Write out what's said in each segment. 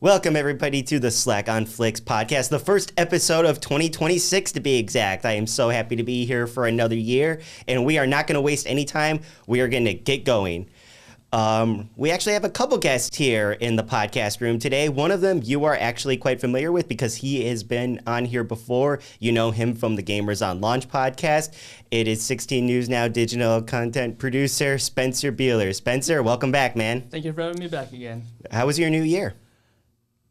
Welcome, everybody, to the Slack on Flicks podcast, the first episode of 2026, to be exact. I am so happy to be here for another year, and we are not going to waste any time. We are going to get going. We actually have a couple guests here in the podcast room today. One of them you are actually quite familiar with because he has been on here before. You know him from the Gamers on Launch podcast. It is 16 News Now digital content producer, Spencer Beehler. Spencer, welcome back, man. Thank you for having me back again. How was your new year?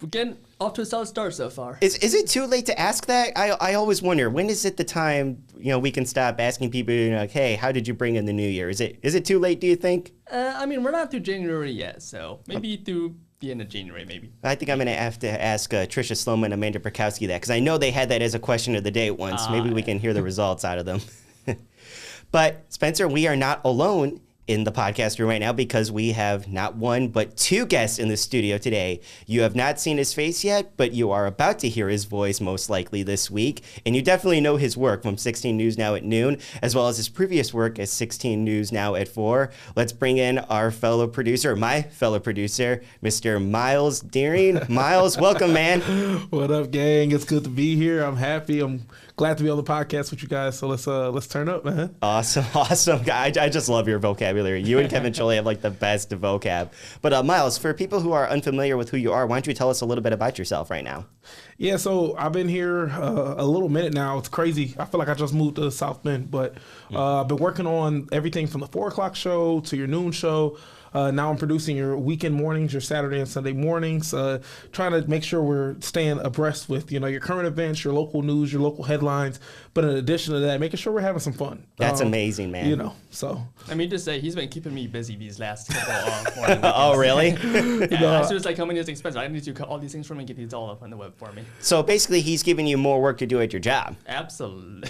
We're getting off to a solid start so far. Is it too late to ask that? I always wonder, when is it the time, we can stop asking people, like, hey, how did you bring in the new year? Is it too late, do you think? We're not through January yet, so maybe through the end of January, maybe. I think I'm going to have to ask Tricia Sloman and Amanda Perkowski that, because I know they had that as a question of the day once. Maybe we can hear the results out of them. But, Spencer, we are not alone in the podcast room right now because we have not one but two guests in the studio today. You have not seen his face yet, but you are about to hear his voice most likely this week, and you definitely know his work from 16 News Now at noon, as well as his previous work at 16 News Now at 4. Let's bring in our fellow producer, my fellow producer, Mr. Miles Deering. Miles, welcome, man. What up, gang? It's good to be here. I'm happy. I'm glad to be on the podcast with you guys. So let's turn up, man. Awesome. I just love your vocabulary. You and Kevin Chole have like the best vocab. But Miles, for people who are unfamiliar with who you are, why don't you tell us a little bit about yourself right now? Yeah, so I've been here a little minute now. It's crazy. I feel like I just moved to South Bend, but I've been working on everything from the 4 o'clock show to your noon show. Now I'm producing your weekend mornings, your Saturday and Sunday mornings, trying to make sure we're staying abreast with, your current events, your local news, your local headlines. But in addition to that, making sure we're having some fun. That's amazing, man. Just say he's been keeping me busy these last couple morning weekends. Oh, really? As soon as I come in, it's expensive. I need to cut all these things for me and get these all up on the web for me. So basically, he's giving you more work to do at your job. Absolutely.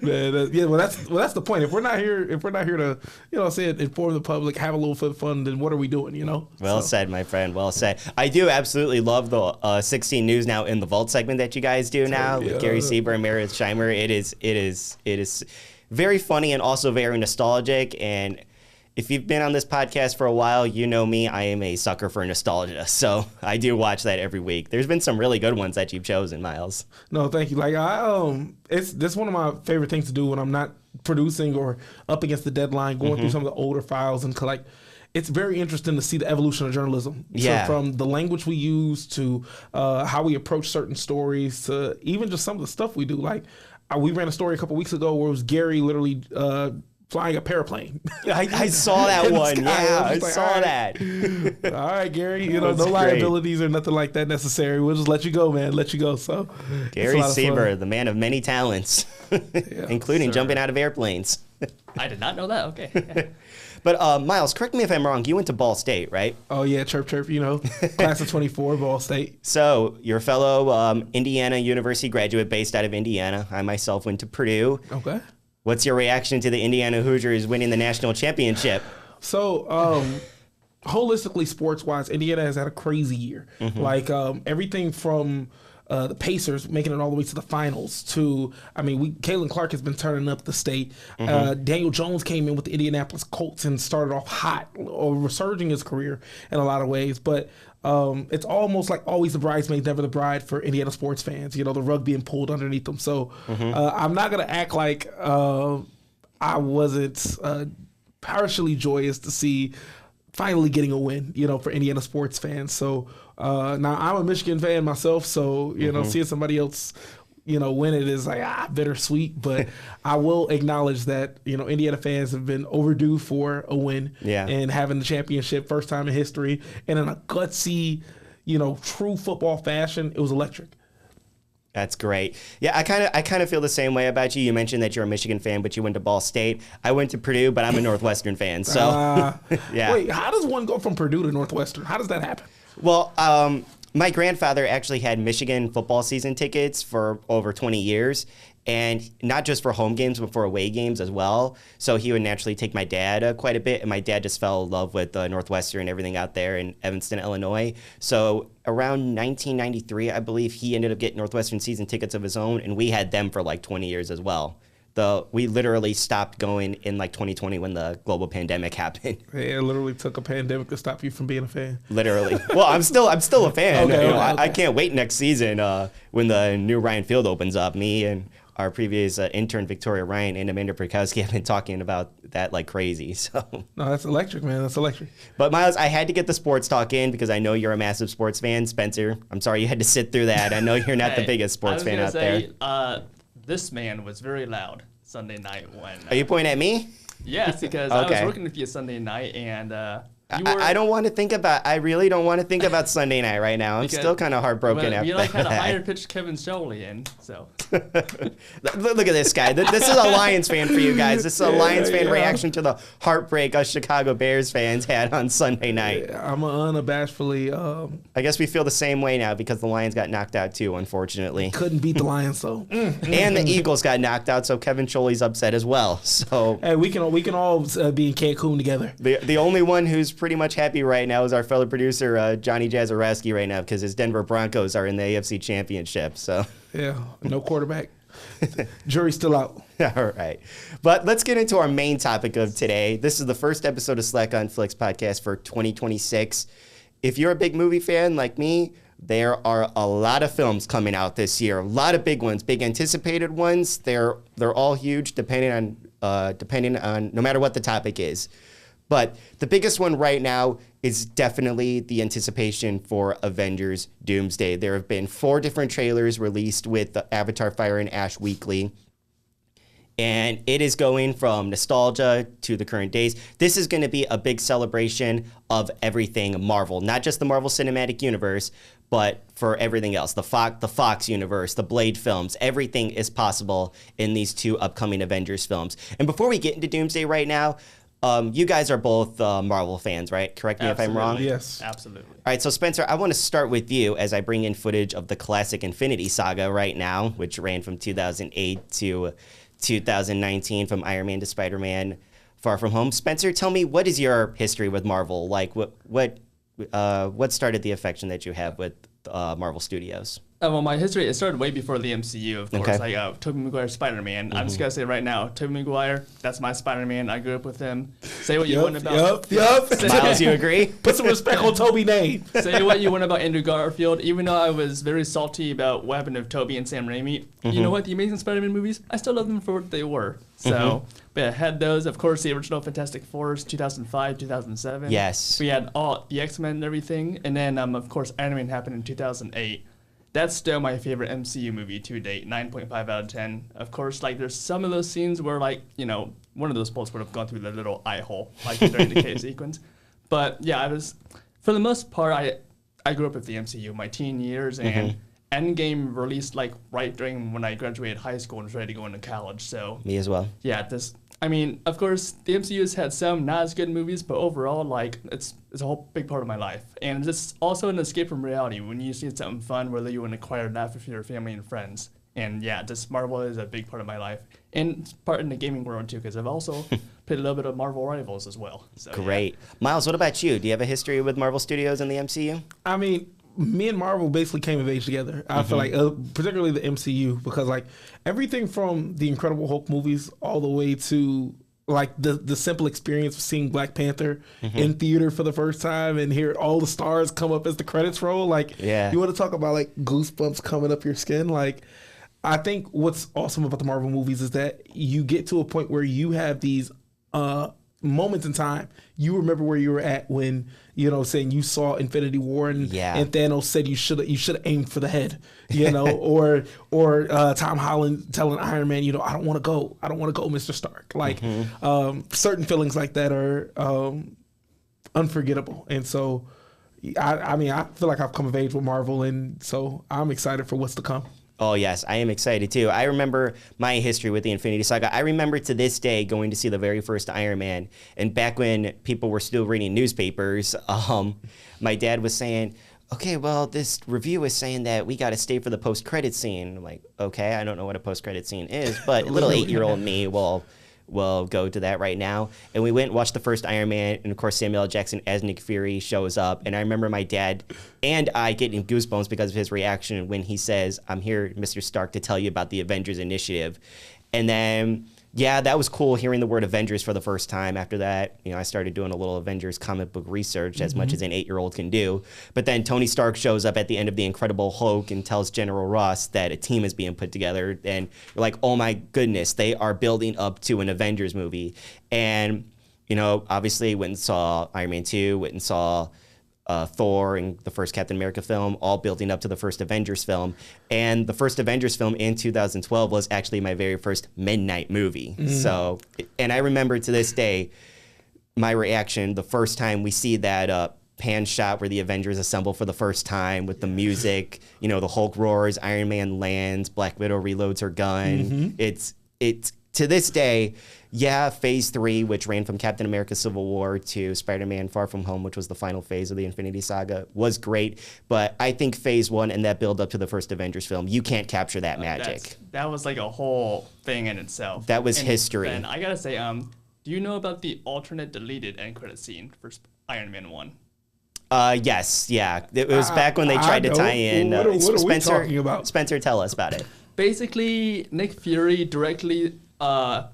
Man, well, that's the point. If we're not here to, inform the public, have a little bit of fun, then what are we doing, Well said, my friend. Well said. I do absolutely love the 16 News Now in the Vault segment that you guys do now with Gary Sieber and Meredith Scheimer. It is very funny and also very nostalgic. And if you've been on this podcast for a while, you know me. I am a sucker for nostalgia. So I do watch that every week. There's been some really good ones that you've chosen, Miles. No, thank you. Like this one of my favorite things to do when I'm not producing or up against the deadline, going through some of the older files and collect. It's very interesting to see the evolution of journalism. Yeah. So from the language we use to how we approach certain stories to even just some of the stuff we do. Like we ran a story a couple weeks ago where it was Gary literally flying a paraplane. I saw that one. Yeah, I saw that. All right, Gary. No liabilities or nothing like that necessary. We'll just let you go, man. Let you go. So Gary Sieber, the man of many talents, including jumping out of airplanes. I did not know that. Okay. But Miles, correct me if I'm wrong. You went to Ball State, right? Oh yeah, chirp. Class of 24, Ball State. So you're a fellow Indiana University graduate based out of Indiana. I myself went to Purdue. Okay. What's your reaction to the Indiana Hoosiers winning the national championship? So, holistically, sports-wise, Indiana has had a crazy year. Like everything from the Pacers making it all the way to the finals to, Caitlin Clark has been turning up the state. Daniel Jones came in with the Indianapolis Colts and started off hot, or resurging his career in a lot of ways. But it's almost like always the bridesmaid, never the bride for Indiana sports fans. The rug being pulled underneath them. So I'm not going to act like I wasn't partially joyous to see finally getting a win, for Indiana sports fans. So now I'm a Michigan fan myself, so seeing somebody else, win it is like bittersweet. But I will acknowledge that Indiana fans have been overdue for a win, and having the championship first time in history, and in a gutsy, true football fashion, it was electric. That's great. Yeah, I kind of feel the same way about you. You mentioned that you're a Michigan fan, but you went to Ball State. I went to Purdue, but I'm a Northwestern fan. So, yeah. Wait, how does one go from Purdue to Northwestern? How does that happen? Well, my grandfather actually had Michigan football season tickets for over 20 years, and not just for home games, but for away games as well. So he would naturally take my dad quite a bit, and my dad just fell in love with Northwestern and everything out there in Evanston, Illinois. So around 1993, I believe, he ended up getting Northwestern season tickets of his own, and we had them for like 20 years as well. we literally stopped going in like 2020 when the global pandemic happened. It literally took a pandemic to stop you from being a fan. Literally. Well, I'm still a fan. Okay, I can't wait next season when the new Ryan Field opens up. Me and our previous intern Victoria Ryan and Amanda Prokowski have been talking about that like crazy. So No, that's electric, man. That's electric. But Miles, I had to get the sports talk in because I know you're a massive sports fan. Spencer, I'm sorry you had to sit through that. I know you're not the biggest sports fan out there. This man was very loud Sunday night when. Are you pointing at me? Yes, because I was working with you Sunday night, and I don't want to think about. I really don't want to think about Sunday night right now. I'm still kind of heartbroken after you like had a that. higher pitched Kevin Showley in, so. Look at this guy. This is a Lions fan for you guys. This is a Lions fan reaction to the heartbreak us Chicago Bears fans had on Sunday night. I'm unabashedly. I guess we feel the same way now because the Lions got knocked out too, unfortunately. Couldn't beat the Lions though. And the Eagles got knocked out, so Kevin Showley's upset as well. So hey, we can all be in Cancun together. The only one who's pretty much happy right now is our fellow producer Johnny Jazarowski right now because his Denver Broncos are in the AFC Championship. So yeah, no quarterback. Jury's still out. All right. But let's get into our main topic of today. This is the first episode of Slack on Flicks podcast for 2026. If you're a big movie fan like me, there are a lot of films coming out this year. A lot of big ones, big anticipated ones. They're all huge depending on no matter what the topic is. But the biggest one right now is definitely the anticipation for Avengers Doomsday. There have been 4 different trailers released with the Avatar Fire and Ash Weekly. And it is going from nostalgia to the current days. This is going to be a big celebration of everything Marvel, not just the Marvel Cinematic Universe, but for everything else. The Fox universe, the Blade films, everything is possible in these 2 upcoming Avengers films. And before we get into Doomsday right now, you guys are both Marvel fans, right? Correct me if I'm wrong. Yes. Absolutely. All right, so Spencer, I want to start with you as I bring in footage of the classic Infinity Saga right now, which ran from 2008 to 2019 from Iron Man to Spider-Man Far From Home. Spencer, tell me, what is your history with Marvel? Like, what started the affection that you have with Marvel Studios? Well, my history, it started way before the MCU, of course. Okay. Like Tobey Maguire's Spider-Man. I'm just going to say right now, Tobey Maguire, that's my Spider-Man. I grew up with him. Say what you want about... Yep. Miles, you agree? Put some respect on Toby's name. Say what you want about Andrew Garfield. Even though I was very salty about what happened to Tobey and Sam Raimi, you know what? The Amazing Spider-Man movies, I still love them for what they were. So, but I had those. Of course, the original Fantastic Fours, 2005, 2007. Yes. We had all the X-Men and everything. And then, of course, Iron Man happened in 2008. That's still my favorite MCU movie to date, 9.5 out of 10. Of course, like, there's some of those scenes where, like, you know, one of those bullets would have gone through the little eye hole, like during the cave sequence. But, yeah, for the most part, I grew up with the MCU my teen years, and Endgame released, like, right during when I graduated high school and was ready to go into college, so... Me as well. Yeah, I mean, of course, the MCU has had some not as good movies, but overall, like, it's a whole big part of my life. And it's also an escape from reality when you see something fun, whether you want to acquire that with your family and friends. And yeah, Marvel is a big part of my life. And it's part in the gaming world, too, because I've also played a little bit of Marvel Rivals as well. So, Great. Yeah. Miles, what about you? Do you have a history with Marvel Studios and the MCU? I mean, me and Marvel basically came of age together. I feel like, particularly the MCU, because like everything from the Incredible Hulk movies all the way to like the simple experience of seeing Black Panther in theater for the first time and hear all the stars come up as the credits roll. Like, you want to talk about like goosebumps coming up your skin. Like, I think what's awesome about the Marvel movies is that you get to a point where you have these moments in time. You remember where you were at when, you know, saying you saw Infinity War and Thanos said you should have aimed for the head, you know, or Tom Holland telling Iron Man, you know, I don't want to go, Mr. Stark. Like certain feelings like that are unforgettable. And so, I mean, I feel like I've come of age with Marvel, and so I'm excited for what's to come. Oh, yes, I am excited, too. I remember my history with the Infinity Saga. I remember to this day going to see the very first Iron Man. And back when people were still reading newspapers, my dad was saying, okay, well, this review is saying that we got to stay for the post-credit scene. I'm like, okay, I don't know what a post-credit scene is, but little 8-year-old me will go to that right now. And we went and watched the first Iron Man, and of course Samuel L. Jackson as Nick Fury shows up. And I remember my dad and I getting goosebumps because of his reaction when he says, I'm here, Mr. Stark, to tell you about the Avengers Initiative. And then Yeah, that was cool hearing the word Avengers for the first time. After that, I started doing a little Avengers comic book research, as much as an 8-year-old can do. But then Tony Stark shows up at the end of The Incredible Hulk and tells General Ross that a team is being put together. And you're like, oh my goodness, they are building up to an Avengers movie. And, obviously went and saw Iron Man 2, went and saw Thor and the first Captain America film, all building up to the first Avengers film. And the first Avengers film in 2012 was actually my very first midnight movie. So, and I remember to this day, my reaction the first time we see that pan shot where the Avengers assemble for the first time with the music, the Hulk roars, Iron Man lands, Black Widow reloads her gun. It's to this day, Phase 3, which ran from Captain America Civil War to Spider-Man Far From Home, which was the final phase of the Infinity Saga, was great. But I think Phase 1 and that build up to the first Avengers film, you can't capture that magic. That was like a whole thing in itself. That was history. And I gotta say, do you know about the alternate deleted end credit scene for Iron Man 1? Yes, yeah. It was back when they tried to tie in. What are Spencer, we talking about? Spencer, tell us about it. Basically, Nick Fury directly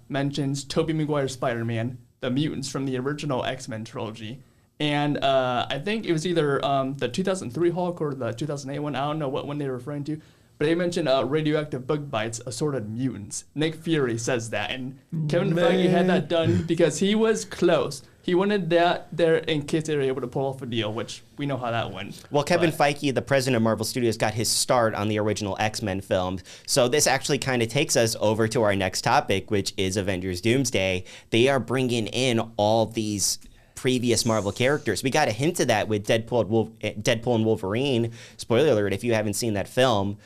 mentions Tobey Maguire's Spider-Man, the mutants from the original X-Men trilogy. And I think it was either the 2003 Hulk or the 2008 one. I don't know what one they were referring to. But they mentioned radioactive bug bites, assorted mutants. Nick Fury says that. And Kevin Feige had that done because he was close. He wanted that there in case they were able to pull off a deal, which we know how that went. Well, Kevin Feige, the president of Marvel Studios, got his start on the original X-Men film. So this actually kind of takes us over to our next topic, which is Avengers Doomsday. They are bringing in all these previous Marvel characters. We got a hint of that with Deadpool and Wolverine. Spoiler alert if you haven't seen that film.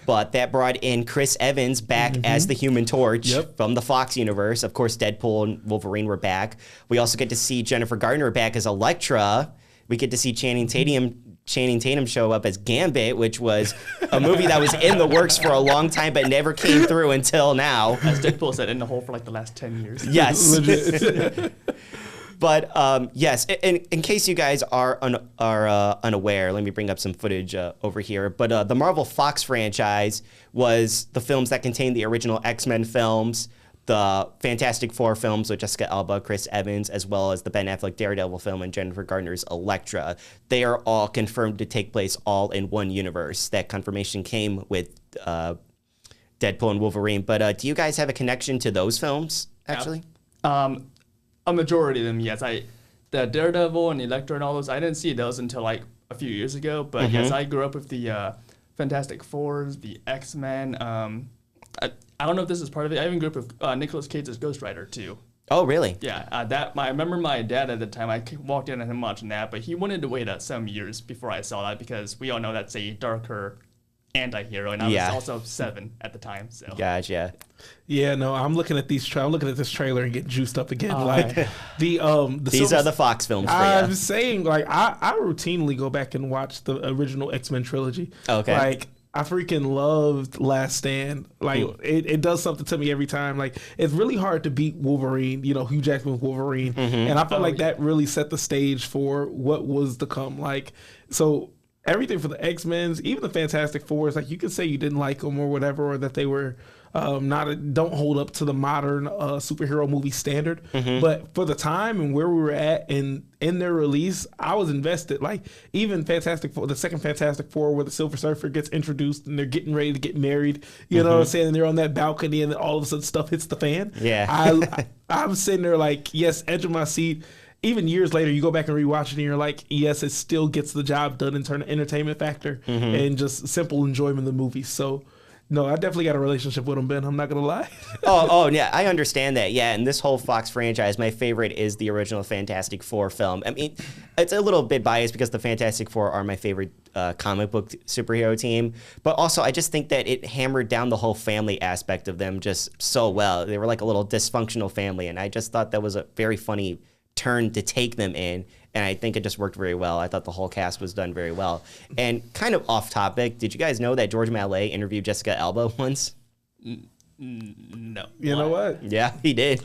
But that brought in Chris Evans back as the Human Torch from the Fox universe. Of course, Deadpool and Wolverine were back. We also get to see Jennifer Garner back as Elektra. We get to see Channing Tatum show up as Gambit, which was a movie that was in the works for a long time but never came through until now. As Deadpool said, in the hole for like the last 10 years. Yes. But yes, in case you guys are unaware, let me bring up some footage over here. But the Marvel Fox franchise was the films that contained the original X-Men films, the Fantastic Four films with Jessica Alba, Chris Evans, as well as the Ben Affleck Daredevil film and Jennifer Garner's Elektra. They are all confirmed to take place all in one universe. That confirmation came with Deadpool and Wolverine. But do you guys have a connection to those films, actually? A majority of them, yes. The Daredevil and Elektra and all those, I didn't see those until like a few years ago. But yes, I grew up with the Fantastic Fours, the X-Men. I don't know if this is part of it. I even grew up with Nicolas Cage's Ghost Rider too. Oh, really? Yeah, I remember my dad at the time. I walked in on him watching that, but he wanted to wait some years before I saw that because we all know that's a darker anti-hero, and I was also 7 at the time. So. Gotcha. Yeah, no, I'm looking at this trailer and getting juiced up again. These are the Fox films for you. I'm saying, I routinely go back and watch the original X-Men trilogy. Okay. I freaking loved Last Stand. It does something to me every time. It's really hard to beat Wolverine, Hugh Jackman with Wolverine. And I felt that really set the stage for what was to come. So everything for the X-Men's, even the Fantastic Fours, you could say you didn't like them or whatever, or that they were don't hold up to the modern superhero movie standard. But for the time and where we were at in their release, I was invested. Even Fantastic Four, the second Fantastic Four, where the Silver Surfer gets introduced and they're getting ready to get married, you know what I'm saying? And they're on that balcony and then all of a sudden stuff hits the fan. Yeah. I'm sitting there yes, edge of my seat. Even years later, you go back and rewatch it and you're like, yes, it still gets the job done in terms of entertainment factor and just simple enjoyment of the movie. So, no, I definitely got a relationship with them, Ben. I'm not going to lie. Oh, yeah, I understand that. Yeah, and this whole Fox franchise, my favorite is the original Fantastic Four film. I mean, it's a little bit biased because the Fantastic Four are my favorite comic book superhero team. But also, I just think that it hammered down the whole family aspect of them just so well. They were like a little dysfunctional family, and I just thought that was a very funny turn to take them in, and I think it just worked very well. I thought the whole cast was done very well. And kind of off topic, did you guys know that George Mallet interviewed Jessica Alba once? No. You know what? Yeah, he did.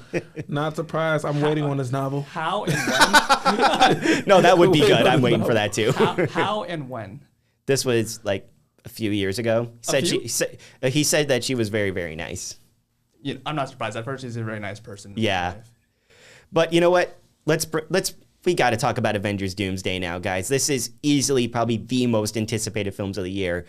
Not surprised. I'm waiting on his novel. How and when? No, that would be good. I'm waiting for that too. How and when? This was a few years ago. He said that she was very, very nice. I'm not surprised. I've heard she's a very nice person. Yeah. But you know what? We got to talk about Avengers Doomsday now, guys. This is easily probably the most anticipated films of the year.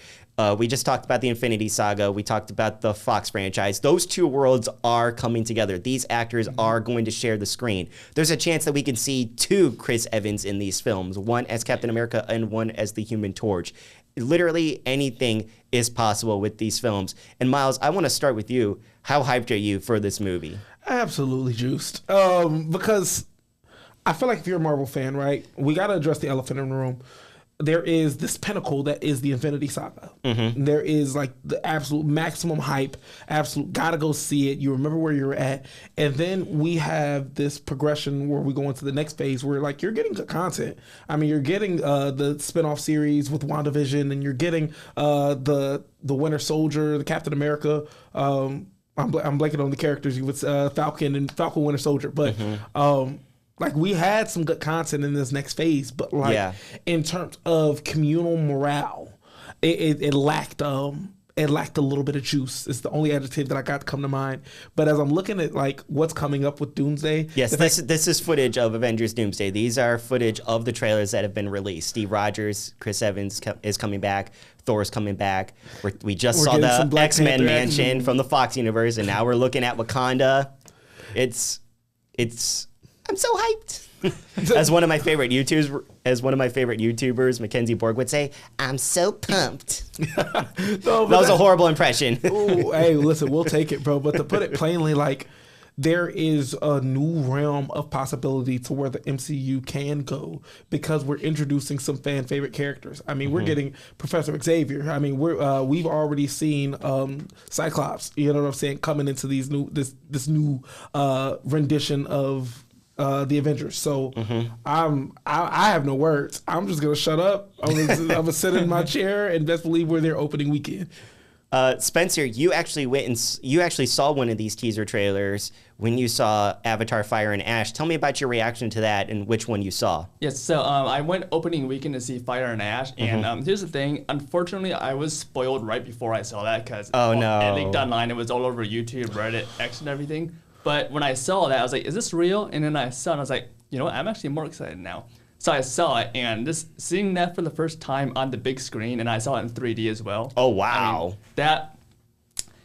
We just talked about the Infinity Saga. We talked about the Fox franchise. Those two worlds are coming together. These actors are going to share the screen. There's a chance that we can see two Chris Evans in these films, one as Captain America and one as the Human Torch. Literally anything is possible with these films. And Miles, I want to start with you. How hyped are you for this movie? Absolutely juiced. Because I feel like if you're a Marvel fan, right, we got to address the elephant in the room. There is this pinnacle that is the Infinity Saga. There is like the absolute maximum hype, absolute gotta go see it. You remember where you're at. And then we have this progression where we go into the next phase where like you're getting good content. I mean, you're getting the spinoff series with WandaVision, and you're getting the Winter Soldier, the Captain America. I'm blanking on the characters with Falcon and Falcon Winter Soldier. But like we had some good content in this next phase, but like in terms of communal morale, it lacked a little bit of juice. It's the only adjective that I got to come to mind. But as I'm looking at like what's coming up with Doomsday, yes, this is footage of Avengers Doomsday. These are footage of the trailers that have been released. Steve Rogers, Chris Evans is coming back. Thor's coming back. We just saw the X-Men mansion from the Fox universe, and now we're looking at Wakanda. It's I'm so hyped. As one of my favorite YouTubers, Mackenzie Borg would say, I'm so pumped. That was a horrible impression. Ooh, hey, listen, we'll take it, bro. But to put it plainly, like there is a new realm of possibility to where the MCU can go because we're introducing some fan favorite characters. I mean, we're getting Professor Xavier. I mean, we've already seen Cyclops. You know what I'm saying? Coming into this new rendition of the Avengers. So I have no words. I'm just gonna shut up. I'm gonna sit in my chair and best believe we're there opening weekend. Spencer, you actually went and you actually saw one of these teaser trailers when you saw Avatar: Fire and Ash. Tell me about your reaction to that and which one you saw. Yes, so I went opening weekend to see Fire and Ash, and here's the thing. Unfortunately, I was spoiled right before I saw that because it leaked online. It was all over YouTube, Reddit, X, and everything. But when I saw that, I was like, is this real? And then I saw it, and I was like, you know what? I'm actually more excited now. So I saw it, and just seeing that for the first time on the big screen, and I saw it in 3D as well. Oh, wow. I mean,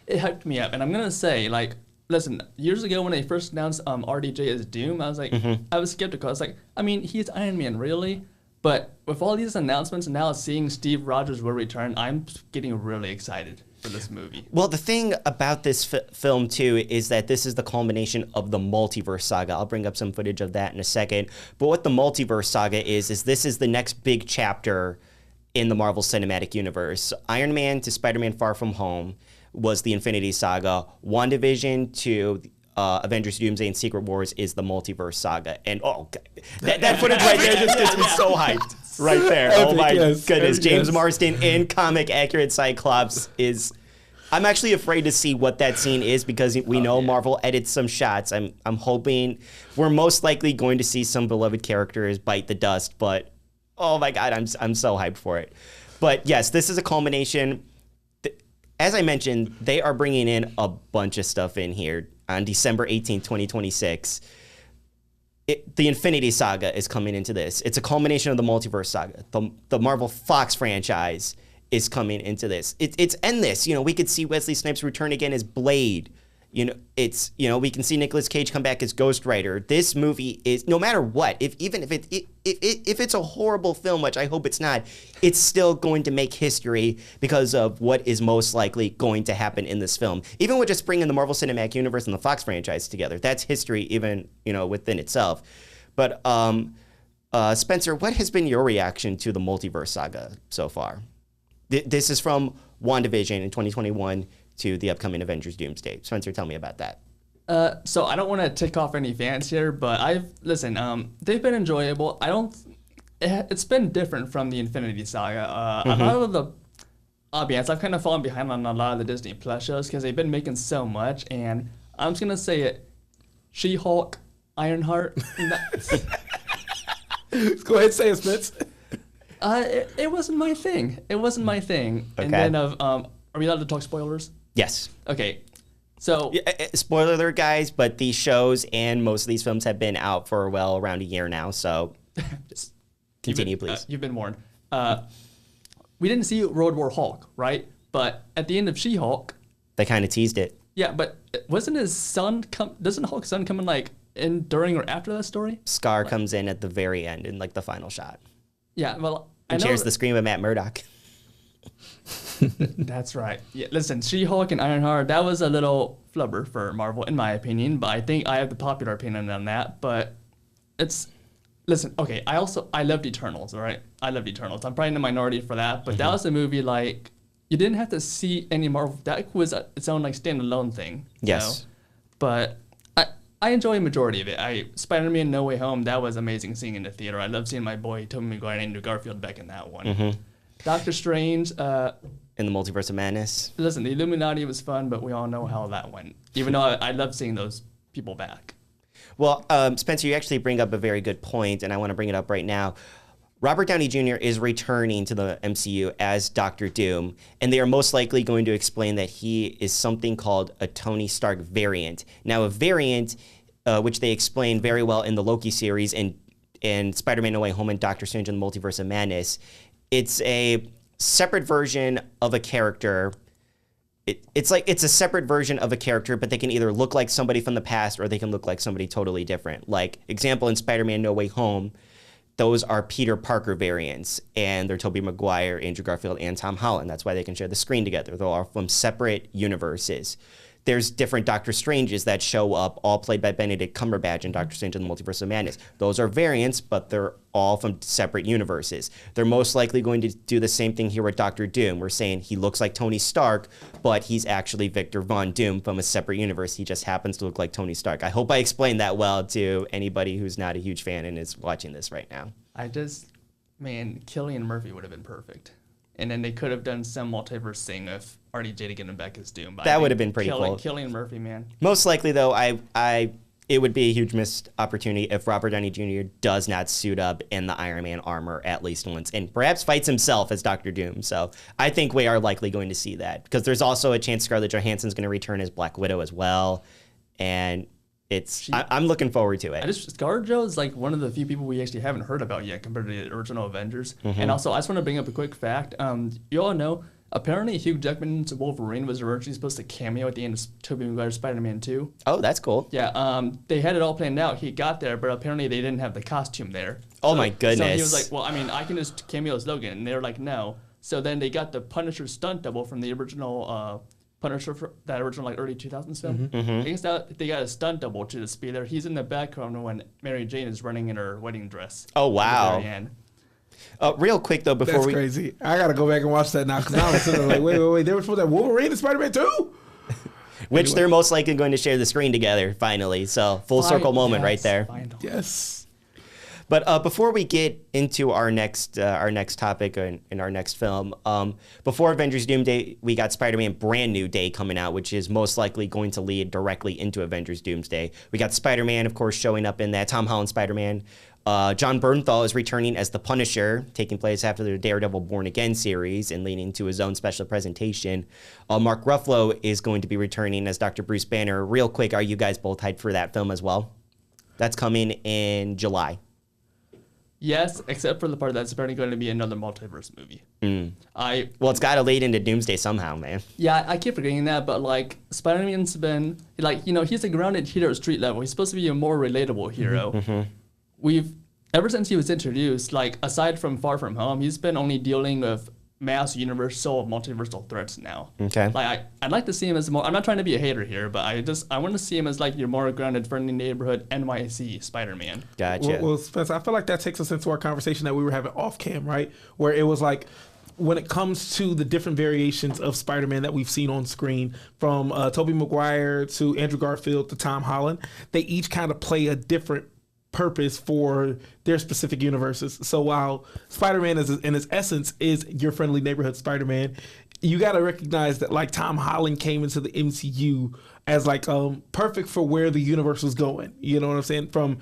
it hyped me up. And I'm going to say, like, listen, years ago when they first announced RDJ as Doom, I was like, I was skeptical. I was like, I mean, he's Iron Man, really? But with all these announcements and now seeing Steve Rogers will return, I'm getting really excited for this movie. Well, the thing about this film, too, is that this is the culmination of the multiverse saga. I'll bring up some footage of that in a second. But what the multiverse saga is this is the next big chapter in the Marvel Cinematic Universe. Iron Man to Spider-Man Far From Home was the Infinity Saga. WandaVision to Avengers Doomsday and Secret Wars is the multiverse saga. And that footage right there just gets me so hyped. Right there. Oh my goodness. James Marsden in comic accurate Cyclops is... I'm actually afraid to see what that scene is because we know Marvel edits some shots. I'm hoping we're most likely going to see some beloved characters bite the dust, but oh my God, I'm so hyped for it. But yes, this is a culmination. As I mentioned, they are bringing in a bunch of stuff in here on December 18th, 2026. The Infinity Saga is coming into this. It's a culmination of the multiverse saga. The Marvel Fox franchise is coming into this. It's endless. You know, we could see Wesley Snipes return again as Blade. You know, we can see Nicolas Cage come back as Ghost Rider. This movie is, no matter what, if it's a horrible film, which I hope it's not, it's still going to make history because of what is most likely going to happen in this film. Even with just bringing the Marvel Cinematic Universe and the Fox franchise together, that's history even, within itself. But Spencer, what has been your reaction to the multiverse saga so far? This is from WandaVision in 2021 to the upcoming Avengers Doomsday. Spencer, tell me about that. So I don't want to tick off any fans here, but they've been enjoyable. It's been different from the Infinity Saga. A lot of the audience, I've kind of fallen behind on a lot of the Disney Plus shows because they've been making so much, and I'm just gonna say it: She-Hulk, Ironheart. Go ahead, say it, Spence. It wasn't my thing. It wasn't my thing. Okay. And then are we allowed to talk spoilers? Yes. Okay. So, spoiler alert, guys, but these shows and most of these films have been out for well around a year now. So, just continue, please. You've been warned. We didn't see World War Hulk, right? But at the end of She-Hulk, they kind of teased it. Yeah, but wasn't his son doesn't Hulk's son come in like in during or after that story? Scar comes in at the very end in like the final shot. Yeah, well, and shares the scream of Matt Murdock. That's right. Yeah, listen, She-Hulk and Ironheart, that was a little flubber for Marvel, in my opinion. But I think I have the popular opinion on that. But listen, okay. I loved Eternals. All right, I loved Eternals. I'm probably in the minority for that, but that was a movie like you didn't have to see any Marvel. That was its own like standalone thing. Yes, so, but I enjoy a majority of it. Spider-Man No Way Home, that was amazing seeing in the theater. I love seeing my boy Tobey Maguire and Andrew Garfield back in that one. Doctor Strange. In the Multiverse of Madness. Listen, the Illuminati was fun, but we all know how that went. Even though I love seeing those people back. Well, Spencer, you actually bring up a very good point, and I want to bring it up right now. Robert Downey Jr. is returning to the MCU as Dr. Doom, and they are most likely going to explain that he is something called a Tony Stark variant. Now, a variant, which they explain very well in the Loki series and Spider-Man No Way Home and Doctor Strange in the Multiverse of Madness, it's a separate version of a character. It's a separate version of a character, but they can either look like somebody from the past or they can look like somebody totally different. Like, example, in Spider-Man No Way Home, those are Peter Parker variants, and they're Tobey Maguire, Andrew Garfield, and Tom Holland. That's why they can share the screen together. They're all from separate universes. There's different Doctor Stranges that show up, all played by Benedict Cumberbatch in Doctor Strange in the Multiverse of Madness. Those are variants, but they're all from separate universes. They're most likely going to do the same thing here with Dr. Doom. We're saying he looks like Tony Stark, but he's actually Victor Von Doom from a separate universe. He just happens to look like Tony Stark. I hope I explained that well to anybody who's not a huge fan and is watching this right now. Cillian Murphy would have been perfect. And then they could have done some multiverse thing of RDJ to get him back as Doom. But that would have been pretty cool. Cillian Murphy, man. Most likely, though, it would be a huge missed opportunity if Robert Downey Jr. does not suit up in the Iron Man armor at least once and perhaps fights himself as Dr. Doom. So I think we are likely going to see that because there's also a chance Scarlett Johansson's going to return as Black Widow as well. And I'm looking forward to it. Scarlett Jo is like one of the few people we actually haven't heard about yet compared to the original Avengers. And also, I just want to bring up a quick fact. You all know, apparently Hugh Jackman's Wolverine was originally supposed to cameo at the end of Tobey Maguire's Spider-Man 2. Oh, that's cool. Yeah, they had it all planned out. He got there, but apparently they didn't have the costume there. Oh, my goodness. So he was like, well, I can just cameo as Logan. And they were like, no. So then they got the Punisher stunt double from the original Punisher, that original like early 2000s film. I guess they got a stunt double to just be there. He's in the background when Mary Jane is running in her wedding dress. Oh, wow. Real quick, though, before That's crazy. I got to go back and watch that now because now I'm sitting there like, wait. They were supposed to have Wolverine and Spider-Man 2? Which they're most likely going to share the screen together, finally. So, full circle moment right there. Yes. But before we get into our next topic in our next film, before Avengers Doomsday, we got Spider-Man Brand New Day coming out, which is most likely going to lead directly into Avengers Doomsday. We got Spider-Man, of course, showing up in that, Tom Holland Spider-Man. John Bernthal is returning as the Punisher, taking place after the Daredevil Born Again series and leading to his own special presentation. Mark Ruffalo is going to be returning as Dr. Bruce Banner. Real quick, are you guys both hyped for that film as well? That's coming in July. Yes, except for the part that's apparently going to be another multiverse movie. Well, it's got to lead into Doomsday somehow, man. Yeah, I keep forgetting that, but like Spider-Man's been like, he's a grounded hero at street level. He's supposed to be a more relatable hero. Ever since he was introduced, like aside from Far From Home, he's been only dealing with mass universal multiversal threats now. Okay. Like I'd like to see him as more. I'm not trying to be a hater here, but I want to see him as like your more grounded, friendly neighborhood NYC Spider-Man. Gotcha. Well, Spencer, I feel like that takes us into our conversation that we were having off cam, right? Where it was like, when it comes to the different variations of Spider-Man that we've seen on screen, from Tobey Maguire to Andrew Garfield to Tom Holland, they each kind of play a different purpose for their specific universes. So while Spider-Man in its essence is your friendly neighborhood Spider-Man, you got to recognize that like Tom Holland came into the MCU as like perfect for where the universe was going. You know what I'm saying? From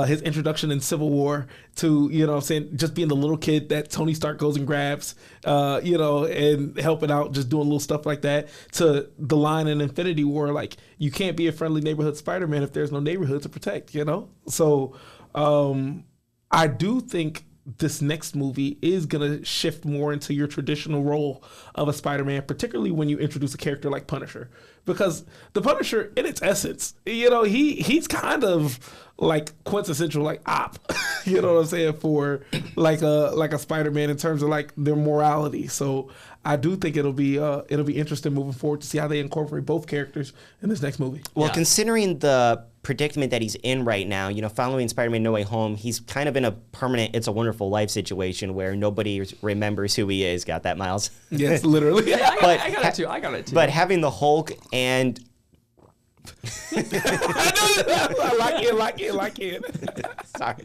his introduction in Civil War to, you know what I'm saying, just being the little kid that Tony Stark goes and grabs, you know, and helping out, just doing little stuff like that, to the line in Infinity War, like, you can't be a friendly neighborhood Spider-Man if there's no neighborhood to protect, you know? So I do think this next movie is going to shift more into your traditional role of a Spider-Man, particularly when you introduce a character like Punisher. Because the Punisher, in its essence, you know, he's kind of like quintessential like op, you know what I'm saying, for like a Spider-Man in terms of like their morality. So I do think it'll be interesting moving forward to see how they incorporate both characters in this next movie. Well, considering the predicament that he's in right now, you know, following Spider-Man No Way Home, he's kind of in a permanent It's a Wonderful Life situation where nobody remembers who he is. Got that, Miles? Yes, literally. I got it too. But having the Hulk and I like it. Sorry.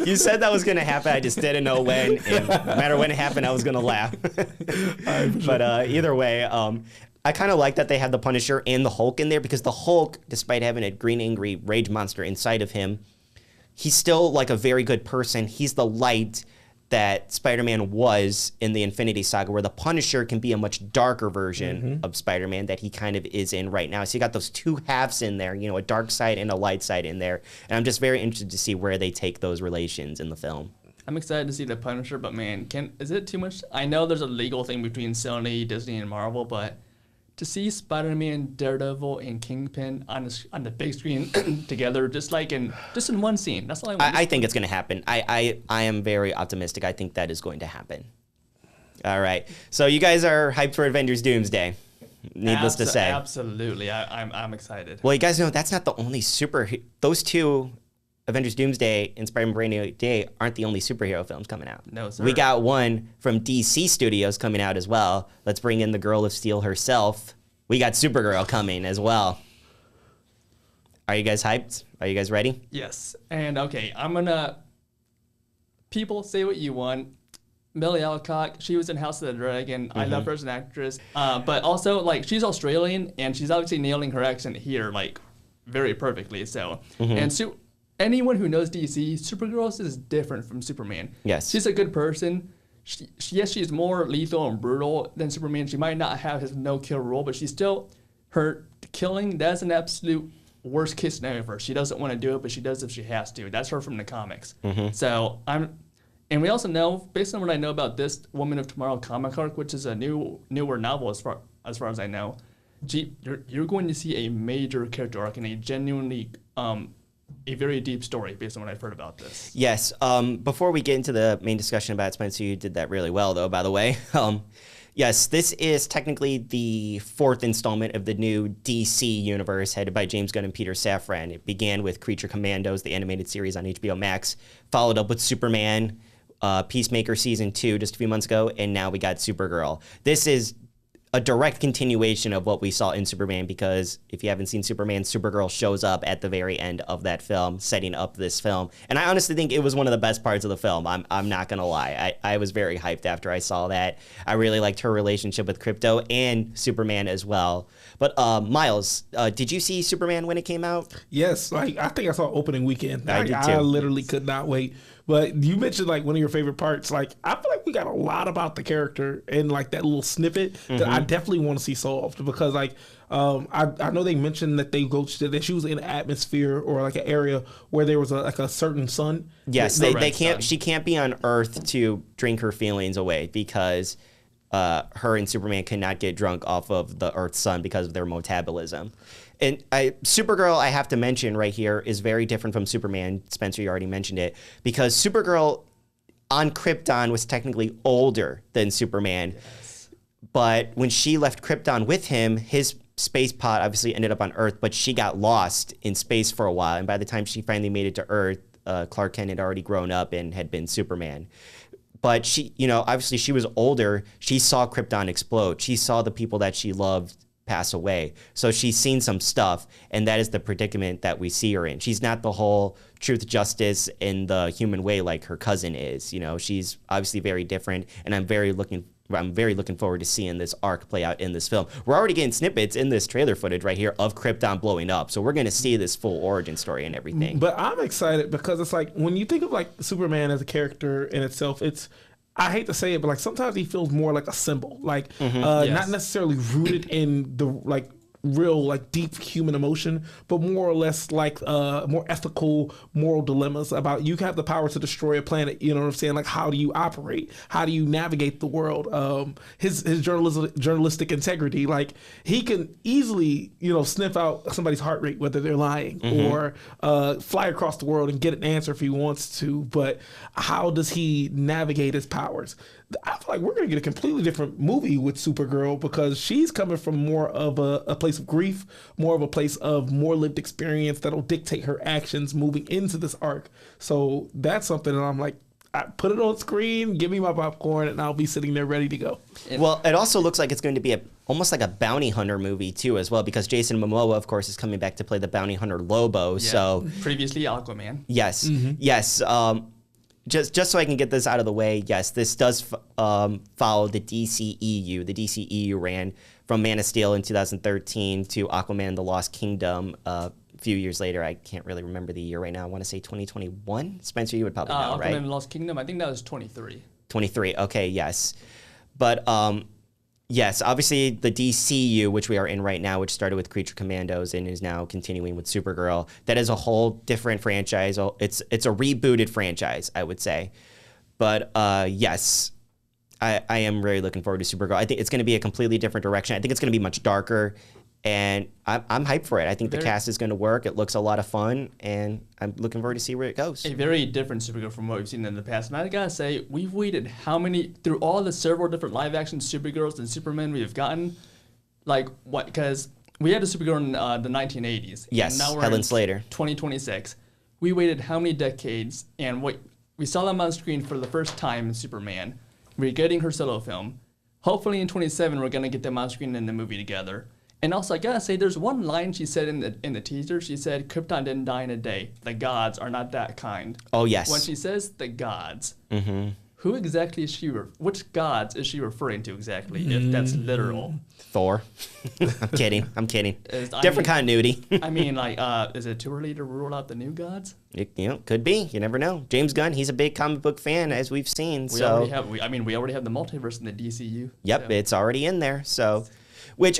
You said that was going to happen. I just didn't know when. And no matter when it happened, I was going to laugh. But either way, I kind of like that they had the Punisher and the Hulk in there, because the Hulk, despite having a green, angry rage monster inside of him, he's still like a very good person. He's the light that Spider-Man was in the Infinity Saga, where the Punisher can be a much darker version of Spider-Man that he kind of is in right now. So you got those two halves in there, you know, a dark side and a light side in there. And I'm just very interested to see where they take those relations in the film. I'm excited to see the Punisher, but man, is it too much? I know there's a legal thing between Sony, Disney, and Marvel, but to see Spider-Man, Daredevil, and Kingpin on the big screen together, just in one scene, that's all I want. I think it's going to happen. I am very optimistic. I think that is going to happen. All right. So you guys are hyped for Avengers Doomsday. Needless to say. Absolutely. I'm excited. Well, you guys know that's not the only those two, Avengers Doomsday and Spider-Man Brand New Day, aren't the only superhero films coming out. No, sir. We got one from DC Studios coming out as well. Let's bring in the Girl of Steel herself. We got Supergirl coming as well. Are you guys hyped? Are you guys ready? Yes. And okay, people say what you want. Millie Alcock, she was in House of the Dragon. I love her as an actress. But also, like, she's Australian, and she's obviously nailing her accent here, like, very perfectly. So, and anyone who knows DC, Supergirl is different from Superman. Yes. She's a good person. She's more lethal and brutal than Superman. She might not have his no-kill rule, but she's still, her killing, that's an absolute worst case scenario for her. She doesn't want to do it, but she does if she has to. That's her from the comics. So and we also know, based on what I know about this Woman of Tomorrow comic arc, which is a newer novel as far as I know, you're going to see a major character arc and a genuinely a very deep story based on what I've heard about this. Yes. Before we get into the main discussion about Spencer, you did that really well, though, by the way. Yes, this is technically the fourth installment of the new DC universe headed by James Gunn and Peter Safran. It began with Creature Commandos, the animated series on HBO Max, followed up with Superman, Peacemaker Season 2 just a few months ago, and now we got Supergirl. This is a direct continuation of what we saw in Superman, because if you haven't seen Superman, Supergirl shows up at the very end of that film, setting up this film. And I honestly think it was one of the best parts of the film. I'm not going to lie. I was very hyped after I saw that. I really liked her relationship with Krypto and Superman as well. But Miles, did you see Superman when it came out? Yes, like I think I saw opening weekend. I did too. I literally could not wait. But you mentioned like one of your favorite parts. Like I feel like we got a lot about the character and like that little snippet that I definitely want to see solved, because like I know they mentioned that that she was in an atmosphere or like an area where there was a certain sun. Yes, they can't. She can't be on Earth to drink her feelings away, because her and Superman cannot get drunk off of the Earth's sun because of their metabolism. And Supergirl, I have to mention right here, is very different from Superman. Spencer, you already mentioned it, because Supergirl on Krypton was technically older than Superman. Yes. But when she left Krypton with him, his space pod obviously ended up on Earth, but she got lost in space for a while. And by the time she finally made it to Earth, Clark Kent had already grown up and had been Superman. But she, obviously she was older. She saw Krypton explode. She saw the people that she loved pass away. So she's seen some stuff, and that is the predicament that we see her in. She's not the whole truth, justice, in the human way like her cousin is. She's obviously very different, and I'm very looking I'm very looking forward to seeing this arc play out in this film. We're already getting snippets in this trailer footage right here of Krypton blowing up, so we're going to see this full origin story and everything. But I'm excited because it's like when you think of like Superman as a character in itself, I hate to say it, but like sometimes he feels more like a symbol, like not necessarily rooted in the like real like deep human emotion, but more or less like more ethical moral dilemmas about you have the power to destroy a planet, you know what I'm saying, like how do you operate, how do you navigate the world, his journalistic integrity, like he can easily, you know, sniff out somebody's heart rate whether they're lying, or fly across the world and get an answer if he wants to, but how does he navigate his powers? I feel like we're going to get a completely different movie with Supergirl because she's coming from more of a place of grief, more of a place of more lived experience that'll dictate her actions moving into this arc. So that's something that I'm like, I put it on screen, give me my popcorn, and I'll be sitting there ready to go. Well, it also looks like it's going to be almost like a bounty hunter movie too, as well, because Jason Momoa, of course, is coming back to play the bounty hunter Lobo. Yeah. So previously Aquaman. Yes, yes. Just so I can get this out of the way, yes, this does follow the DCEU. The DCEU ran from Man of Steel in 2013 to Aquaman: The Lost Kingdom a few years later. I can't really remember the year right now. I want to say 2021. Spencer, you would probably know, right? Aquaman and the Lost Kingdom, I think that was 23. 23, okay, yes. But yes, obviously the DCU, which we are in right now, which started with Creature Commandos and is now continuing with Supergirl, that is a whole different franchise. It's a rebooted franchise, I would say. But yes, I am really looking forward to Supergirl. I think it's going to be a completely different direction. I think it's going to be much darker, and I'm hyped for it. I think the cast is going to work. It looks a lot of fun, and I'm looking forward to see where it goes. A very different Supergirl from what we've seen in the past. And I gotta say, we've waited through all the several different live-action Supergirls and Supermen we've gotten, like what? Because we had a Supergirl in the 1980s. Yes, and now we're Helen in Slater. 2026. We waited how many decades? And we saw them on screen for the first time in Superman. We're getting her solo film. Hopefully in 27 we're gonna get them on screen in the movie together. And also, I gotta say, there's one line she said in the teaser. She said, "Krypton didn't die in a day. The gods are not that kind." Oh yes. When she says the gods, who exactly is she? Which gods is she referring to exactly? If that's literal. Thor. I'm kidding. Different continuity. I mean, like, is it too early to rule out the new gods? It could be. You never know. James Gunn, he's a big comic book fan, as we've seen. We already have the multiverse in the DCU. Yep, so. It's already in there. So, which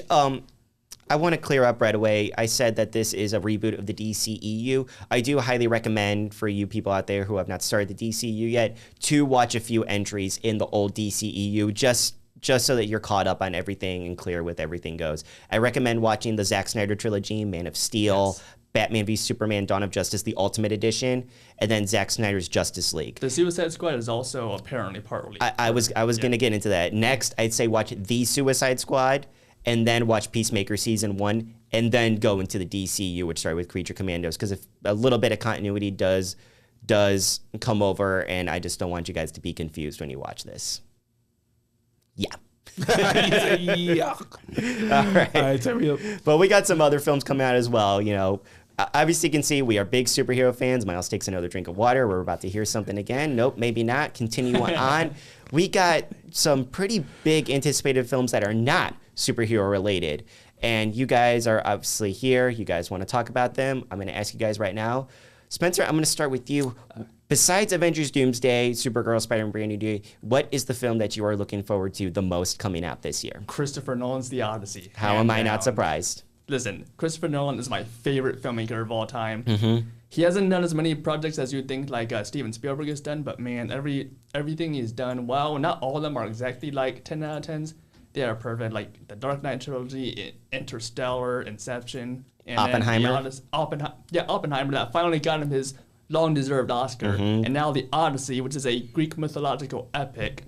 I want to clear up right away. I said that this is a reboot of the DCEU. I do highly recommend for you people out there who have not started the DCEU yet to watch a few entries in the old DCEU just so that you're caught up on everything and clear with everything goes. I recommend watching the Zack Snyder trilogy, Man of Steel, Batman v Superman, Dawn of Justice, the Ultimate Edition, and then Zack Snyder's Justice League. The Suicide Squad is also apparently partly. I was going to get into that. Next, I'd say watch The Suicide Squad, and then watch Peacemaker Season 1, and then go into the DCU, which started with Creature Commandos, because if a little bit of continuity does come over, and I just don't want you guys to be confused when you watch this. Yeah. Yeah. All right. Turn me up. But we got some other films coming out as well. You know, obviously you can see we are big superhero fans. Miles takes another drink of water. We're about to hear something again. Nope, maybe not. Continue on. We got some pretty big anticipated films that are not superhero related. And you guys are obviously here. You guys want to talk about them. I'm going to ask you guys right now. Spencer, I'm going to start with you. Besides Avengers Doomsday, Supergirl, Spider-Man Brand New Day, what is the film that you are looking forward to the most coming out this year? Christopher Nolan's The Odyssey. How am I not surprised? Listen, Christopher Nolan is my favorite filmmaker of all time. Mm-hmm. He hasn't done as many projects as you'd think like Steven Spielberg has done, but man, everything he's done, well, not all of them are exactly like 10 out of 10s. They are perfect, like the Dark Knight trilogy, Interstellar, Inception, and Oppenheimer. Oppenheimer that finally got him his long-deserved Oscar, and now the Odyssey, which is a Greek mythological epic.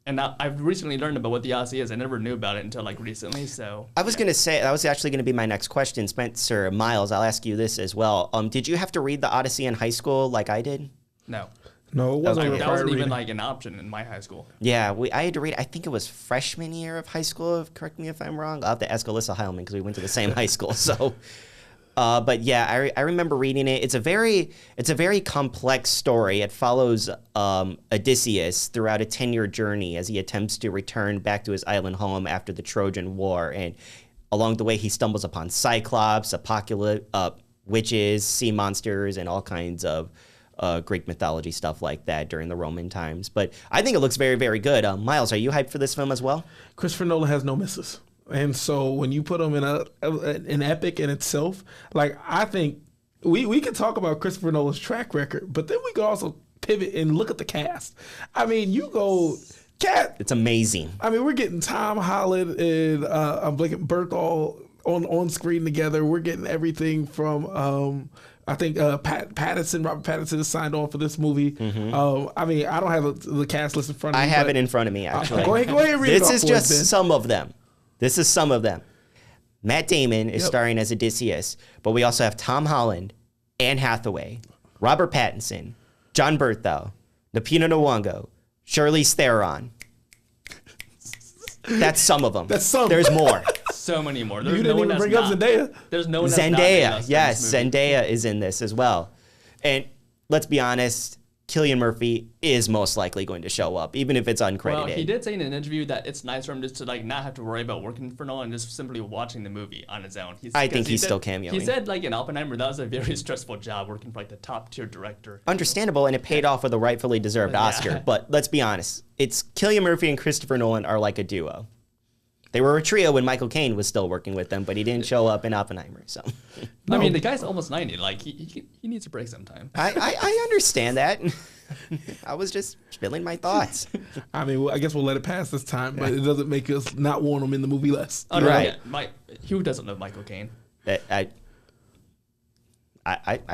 I've recently learned about what the Odyssey is. I never knew about it until like recently. So I was gonna say that was actually gonna be my next question, Spencer. Miles, I'll ask you this as well. Did you have to read the Odyssey in high school like I did? No. No, it wasn't. That wasn't even like an option in my high school. Yeah, I had to read. I think it was freshman year of high school. Correct me if I'm wrong. I'll have to ask Alyssa Heilman because we went to the same high school. So, But yeah, I remember reading it. It's a very complex story. It follows Odysseus throughout a 10-year journey as he attempts to return back to his island home after the Trojan War. And along the way, he stumbles upon Cyclops, apocalypse, witches, sea monsters, and all kinds of Greek mythology stuff like that during the Roman times. But I think it looks very, very good. Miles, are you hyped for this film as well? Christopher Nolan has no misses. And so when you put him in an epic in itself, like I think we could talk about Christopher Nolan's track record, but then we could also pivot and look at the cast. I mean, you go it's amazing. I mean, we're getting Tom Holland and Blake Berthol on screen together. We're getting everything from I think Robert Pattinson is signed on for this movie. I mean, I don't have the cast list in front of me. I have it in front of me, actually. Go ahead and read it. This is just some of them. This is some of them. Matt Damon is starring as Odysseus, but we also have Tom Holland, Anne Hathaway, Robert Pattinson, John Berthel, Lupita Nyong'o, Charlize Theron. That's some of them. That's some. There's more. So many more. You didn't even bring up Zendaya. There's no one Zendaya, yes, Zendaya is in this as well. And let's be honest, Cillian Murphy is most likely going to show up, even if it's uncredited. Well, he did say in an interview that it's nice for him just to like not have to worry about working for Nolan, just simply watching the movie on his own. I think he's still cameoing. He said like in Oppenheimer that was a very stressful job working for like the top tier director. Understandable, and it paid off with a rightfully deserved Oscar. But let's be honest, it's Cillian Murphy and Christopher Nolan are like a duo. They were a trio when Michael Caine was still working with them, but he didn't show up in Oppenheimer. So, I mean, the guy's almost 90. Like he needs a break sometime. I understand that. I was just spilling my thoughts. I mean, I guess we'll let it pass this time, but it doesn't make us not want him in the movie less. Oh, right. Yeah. Who doesn't love Michael Caine? I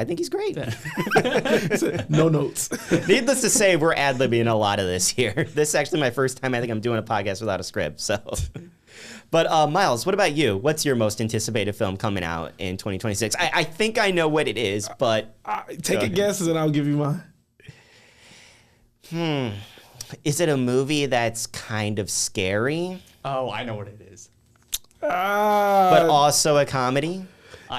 think he's great. No notes. Needless to say, we're ad-libbing a lot of this here. This is actually my first time I think I'm doing a podcast without a script. So, but Miles, what about you? What's your most anticipated film coming out in 2026? I think I know what it is, but take a guess and I'll give you mine. Is it a movie that's kind of scary? Oh, I know what it is. But also a comedy?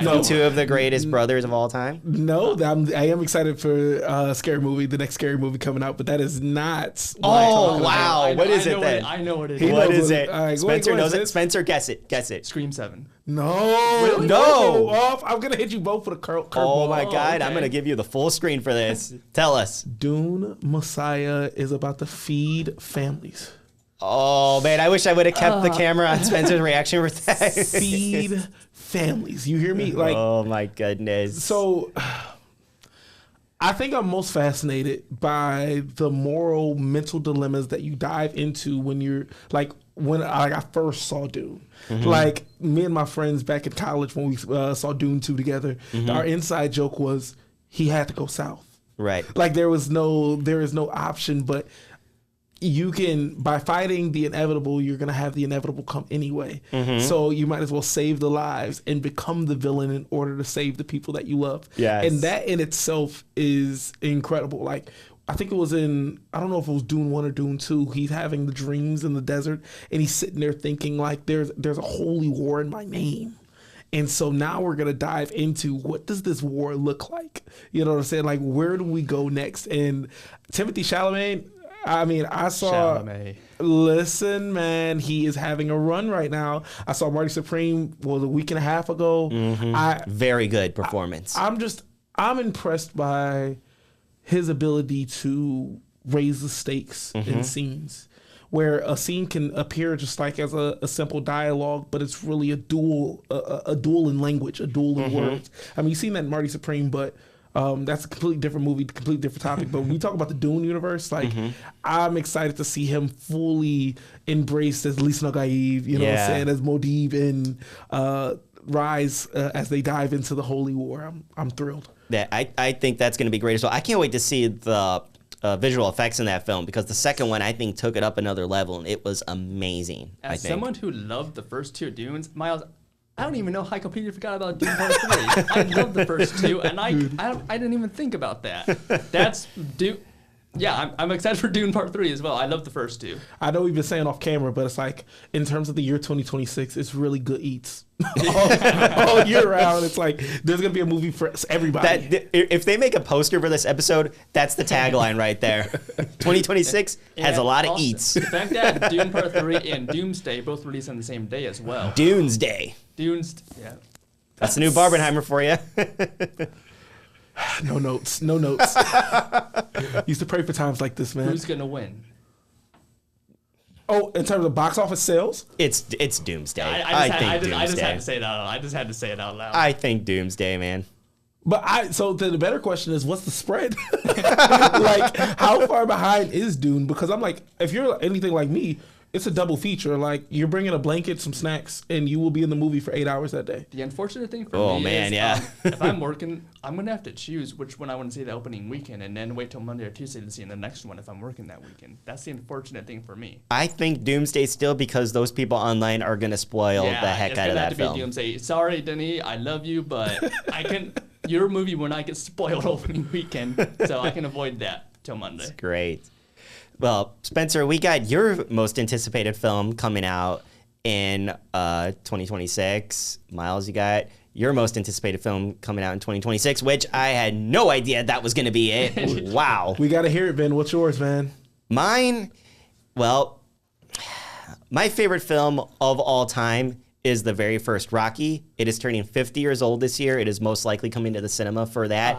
No. Two of the greatest brothers of all time? No, I am excited for a scary movie, the next scary movie coming out, but that is not. Oh, wow. What is it then? I know what it is. What is it? Right, Spencer knows it. Spencer, guess it. Guess it. Scream 7. No. Really? No. I'm going to hit you both with a curveball. Oh, my God. Okay. I'm going to give you the full screen for this. Tell us. Dune Messiah is about to feed families. Oh, man. I wish I would have kept the camera on Spencer's reaction with that. Feed families. You hear me? Like, oh, my goodness. So I think I'm most fascinated by the moral, mental dilemmas that you dive into when you're like, when I first saw Dune. Like, me and my friends back in college when we saw Dune 2 together, our inside joke was he had to go south. Right. Like, there is no option, but you can, by fighting the inevitable, you're going to have the inevitable come anyway. So you might as well save the lives and become the villain in order to save the people that you love. Yes. And that in itself is incredible. Like, I think it was in, I don't know if it was Dune 1 or Dune 2, he's having the dreams in the desert and he's sitting there thinking like there's a holy war in my name. And so now we're going to dive into what does this war look like? You know what I'm saying? Like, where do we go next? And Timothée Chalamet, I mean, I saw. Chalamet. Listen, man, he is having a run right now. I saw Marty Supreme a week and a half ago. Very good performance. I'm impressed by his ability to raise the stakes in scenes, where a scene can appear just like as a simple dialogue, but it's really a duel in language, a duel in words. I mean, you've seen that in Marty Supreme, but. That's a completely different movie, completely different topic. But when we talk about the Dune universe, like I'm excited to see him fully embraced as Lisa Nogaiv, you know what I'm saying, as Modib and Rise as they dive into the Holy War. I'm thrilled. Yeah, I think that's going to be great as well. I can't wait to see the visual effects in that film because the second one I think took it up another level and it was amazing. As someone who loved the first two Dunes, Miles, I don't even know how I completely forgot about Dune Part 3. I love the first two, and I didn't even think about that. That's Dune. Yeah, I'm excited for Dune Part 3 as well. I love the first two. I know we've been saying off camera, but it's like, in terms of the year 2026, it's really good eats. all year round. It's like, there's going to be a movie for everybody. If they make a poster for this episode, that's the tagline right there. 2026 has a lot of eats. The fact that Dune Part 3 and Doomsday both released on the same day as well. Doomsday. Yeah. That's the new Barbenheimer for you. No notes. Used to pray for times like this, man. Who's going to win? Oh, in terms of box office sales? It's Doomsday. I just had to say that. I just had to say it out loud. I think Doomsday, man. But so the better question is, what's the spread? Like, how far behind is Dune? Because I'm like, if you're anything like me, it's a double feature. Like, you're bringing a blanket, some snacks, and you will be in the movie for 8 hours that day. The unfortunate thing for me is, if I'm working, I'm going to have to choose which one I want to see the opening weekend and then wait till Monday or Tuesday to see the next one if I'm working that weekend. That's the unfortunate thing for me. I think Doomsday still, because those people online are going to spoil the heck out of that film. Doomsday. Sorry, Denny, I love you, but your movie will not get spoiled opening weekend, so I can avoid that till Monday. That's great. Well, Spencer, we got your most anticipated film coming out in 2026. Miles, you got your most anticipated film coming out in 2026, which I had no idea that was going to be it. Wow. We got to hear it, Ben. What's yours, man? Mine, well, my favorite film of all time is the very first Rocky. It is turning 50 years old this year. It is most likely coming to the cinema for that.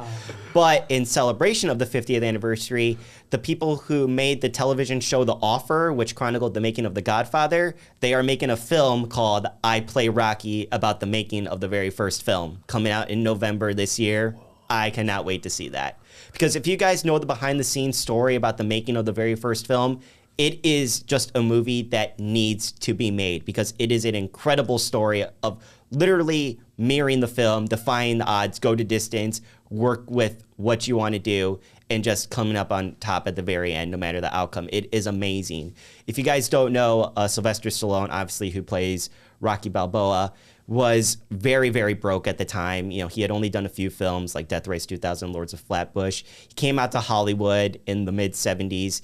But in celebration of the 50th anniversary, the people who made the television show The Offer, which chronicled the making of The Godfather, they are making a film called I Play Rocky about the making of the very first film, coming out in November this year. I cannot wait to see that. Because if you guys know the behind-the-scenes story about the making of the very first film, it is just a movie that needs to be made, because it is an incredible story of literally mirroring the film, defying the odds, go to distance, work with what you want to do, and just coming up on top at the very end, no matter the outcome. It is amazing. If you guys don't know, Sylvester Stallone, obviously, who plays Rocky Balboa, was very, very broke at the time. You know, he had only done a few films like Death Race 2000, Lords of Flatbush. He came out to Hollywood in the mid-'70s.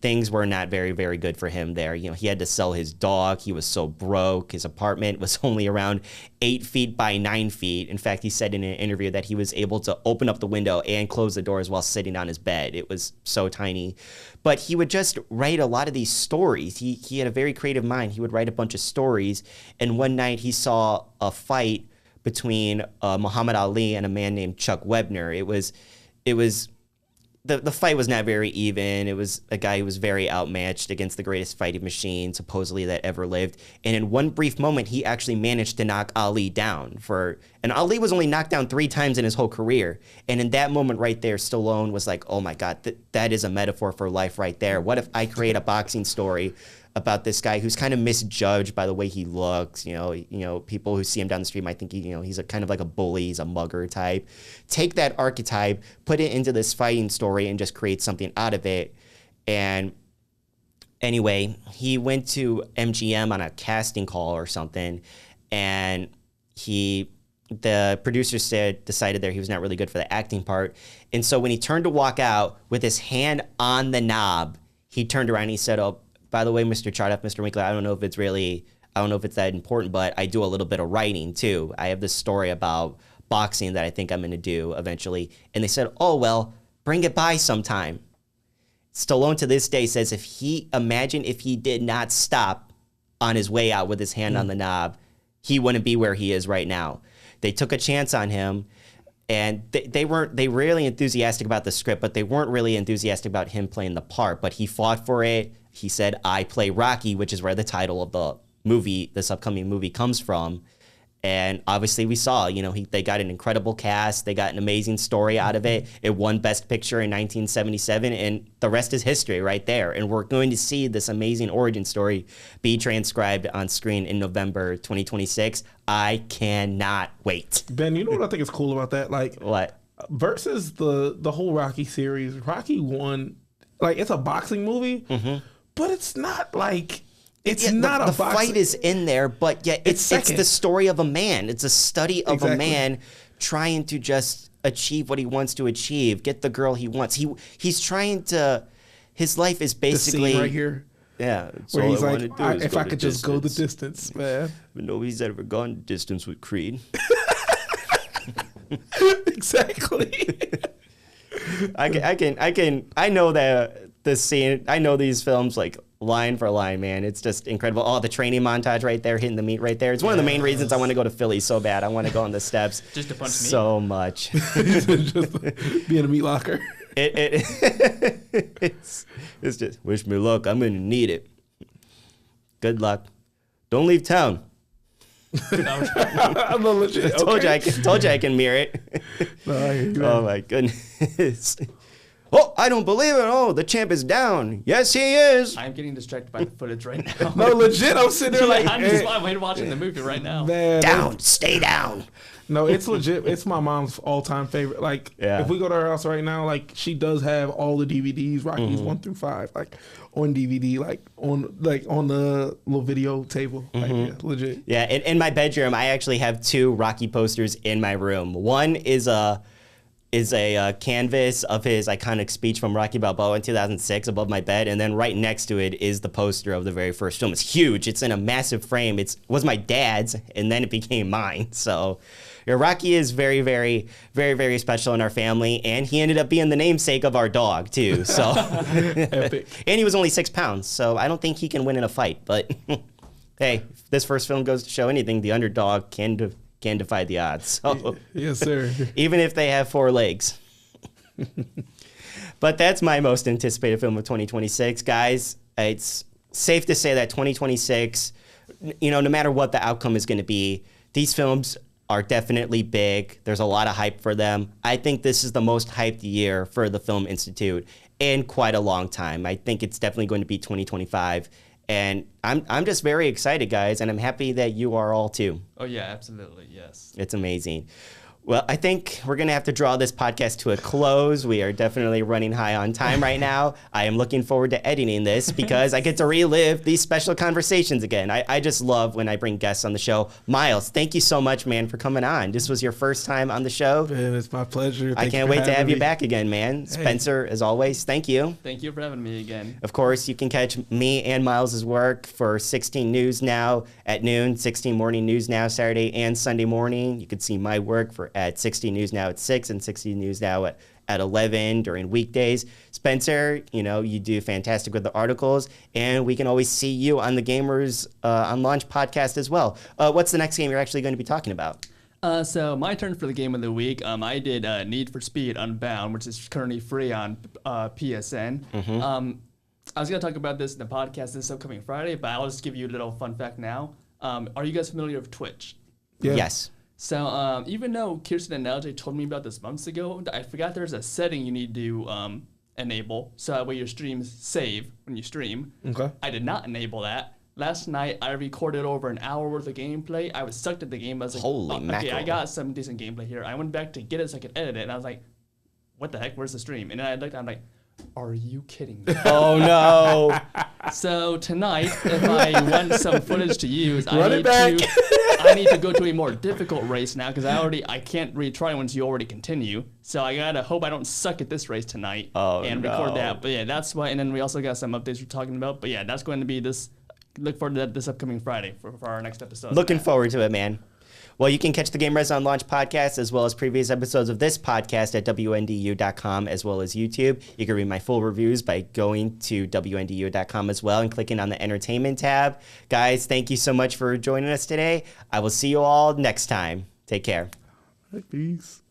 Things were not very, very good for him there. You know, he had to sell his dog. He was so broke. His apartment was only around 8 feet by 9 feet. In fact, he said in an interview that he was able to open up the window and close the doors while sitting on his bed. It was so tiny. But he would just write a lot of these stories. He had a very creative mind. He would write a bunch of stories. And one night he saw a fight between Muhammad Ali and a man named Chuck Webner. It was the fight was not very even. It was a guy who was very outmatched against the greatest fighting machine, supposedly, that ever lived. And in one brief moment, he actually managed to knock Ali down. And Ali was only knocked down 3 times in his whole career. And in that moment right there, Stallone was like, oh my God, that is a metaphor for life right there. What if I create a boxing story about this guy who's kind of misjudged by the way he looks? You know, people who see him down the street might think he's a kind of like a bully, he's a mugger type. Take that archetype, put it into this fighting story, and just create something out of it. And anyway, he went to MGM on a casting call or something, and the producer decided there he was not really good for the acting part. And so when he turned to walk out with his hand on the knob, he turned around and he said, oh, by the way, Mr. Chardoff, Mr. Winkler, I don't know if it's that important, but I do a little bit of writing too. I have this story about boxing that I think I'm going to do eventually. And they said, oh, well, bring it by sometime. Stallone to this day says if he did not stop on his way out with his hand on the knob, he wouldn't be where he is right now. They took a chance on him. And they were really enthusiastic about the script, but they weren't really enthusiastic about him playing the part. But he fought for it. He said, I play Rocky, which is where the title of the movie, this upcoming movie, comes from. And obviously we saw, they got an incredible cast. They got an amazing story out of it. It won Best Picture in 1977, and the rest is history right there. And we're going to see this amazing origin story be transcribed on screen in November 2026. I cannot wait. Ben, you know what I think is cool about that? Like, what? Versus the whole Rocky series, Rocky 1, like, it's a boxing movie, but it's not like... It's not a boxing. The fight is in there, but yet it's the story of a man. It's a study of a man trying to just achieve what he wants to achieve, get the girl he wants. He's trying to. His life is basically the scene right here. Yeah, where he's like, if I could just go the distance, man. But nobody's ever gone the distance with Creed. Exactly. I know that the scene. I know these films like line for line, man. It's just incredible. Oh, the training montage right there, hitting the meat right there. It's one of the main reasons I want to go to Philly so bad. I want to go on the steps just to punch meat. So much. Just be in a meat locker. It's just wish me luck. I'm gonna need it. Good luck. Don't leave town. I'm not legit. Told you I can mirror it. No, I hear you. Oh my goodness. Oh, I don't believe it. Oh, the champ is down. Yes, he is. I'm getting distracted by the footage right now. No, legit. I'm sitting there like, I'm just watching the movie right now. Man, down. Stay down. No, it's legit. It's my mom's all-time favorite. Like, if we go to her house right now, like, she does have all the DVDs, Rockies 1 through 5, like, on DVD, like on the little video table. Like, yeah, legit. Yeah, in my bedroom, I actually have 2 Rocky posters in my room. One is a canvas of his iconic speech from Rocky Balboa in 2006 above my bed, and then right next to it is the poster of the very first film. It's huge. It's in a massive frame. It was my dad's, and then it became mine. So, Rocky is very, very, very, very special in our family, and he ended up being the namesake of our dog too. So, Epic. And he was only 6 pounds, so I don't think he can win in a fight. But hey, if this first film goes to show anything, the underdog can defy the odds. So, yes, sir. Even if they have 4 legs. But that's my most anticipated film of 2026, guys. It's safe to say that 2026, no matter what the outcome is going to be, these films are definitely big. There's a lot of hype for them. I think this is the most hyped year for the Film Institute in quite a long time. I think it's definitely going to be 2025. And I'm just very excited, guys, and I'm happy that you are all too. Oh, yeah, absolutely, yes. It's amazing. Well, I think we're going to have to draw this podcast to a close. We are definitely running high on time right now. I am looking forward to editing this because I get to relive these special conversations again. I just love when I bring guests on the show. Miles, thank you so much, man, for coming on. This was your first time on the show. Man, it's my pleasure. I can't wait to have you back again, man. Hey. Spencer, as always, thank you. Thank you for having me again. Of course, you can catch me and Miles' work for 16 News Now at noon, 16 Morning News Now Saturday and Sunday morning. You can see my work at 60 News Now at 6 and 60 News Now at 11 during weekdays. Spencer, you do fantastic with the articles, and we can always see you on the Gamers on Launch podcast as well. What's the next game you're actually going to be talking about? So my turn for the game of the week. I did Need for Speed Unbound, which is currently free on PSN. I was going to talk about this in the podcast this upcoming Friday, but I'll just give you a little fun fact now. Are you guys familiar with Twitch? Yeah. Yes. So even though Kirsten and LJ told me about this months ago, I forgot there's a setting you need to enable so that way your streams save when you stream. Okay. I did not enable that. Last night I recorded over an hour worth of gameplay. I was sucked at the game. I was like, holy okay, mackerel. I got some decent gameplay here. I went back to get it so I could edit it, and I was like, what the heck? Where's the stream? And then I looked, I'm like, are you kidding me? Oh no. So tonight, if I want some footage to use, I need to go to a more difficult race now because I can't retry once you already continue. So I gotta hope I don't suck at this race tonight and record that. But yeah, that's why. And then we also got some updates we're talking about. But yeah, that's going to be this. Look forward to that this upcoming Friday for our next episode. Looking forward to it, man. Well, you can catch the Game Res on Launch podcast as well as previous episodes of this podcast at WNDU.com as well as YouTube. You can read my full reviews by going to WNDU.com as well and clicking on the entertainment tab. Guys, thank you so much for joining us today. I will see you all next time. Take care. Peace.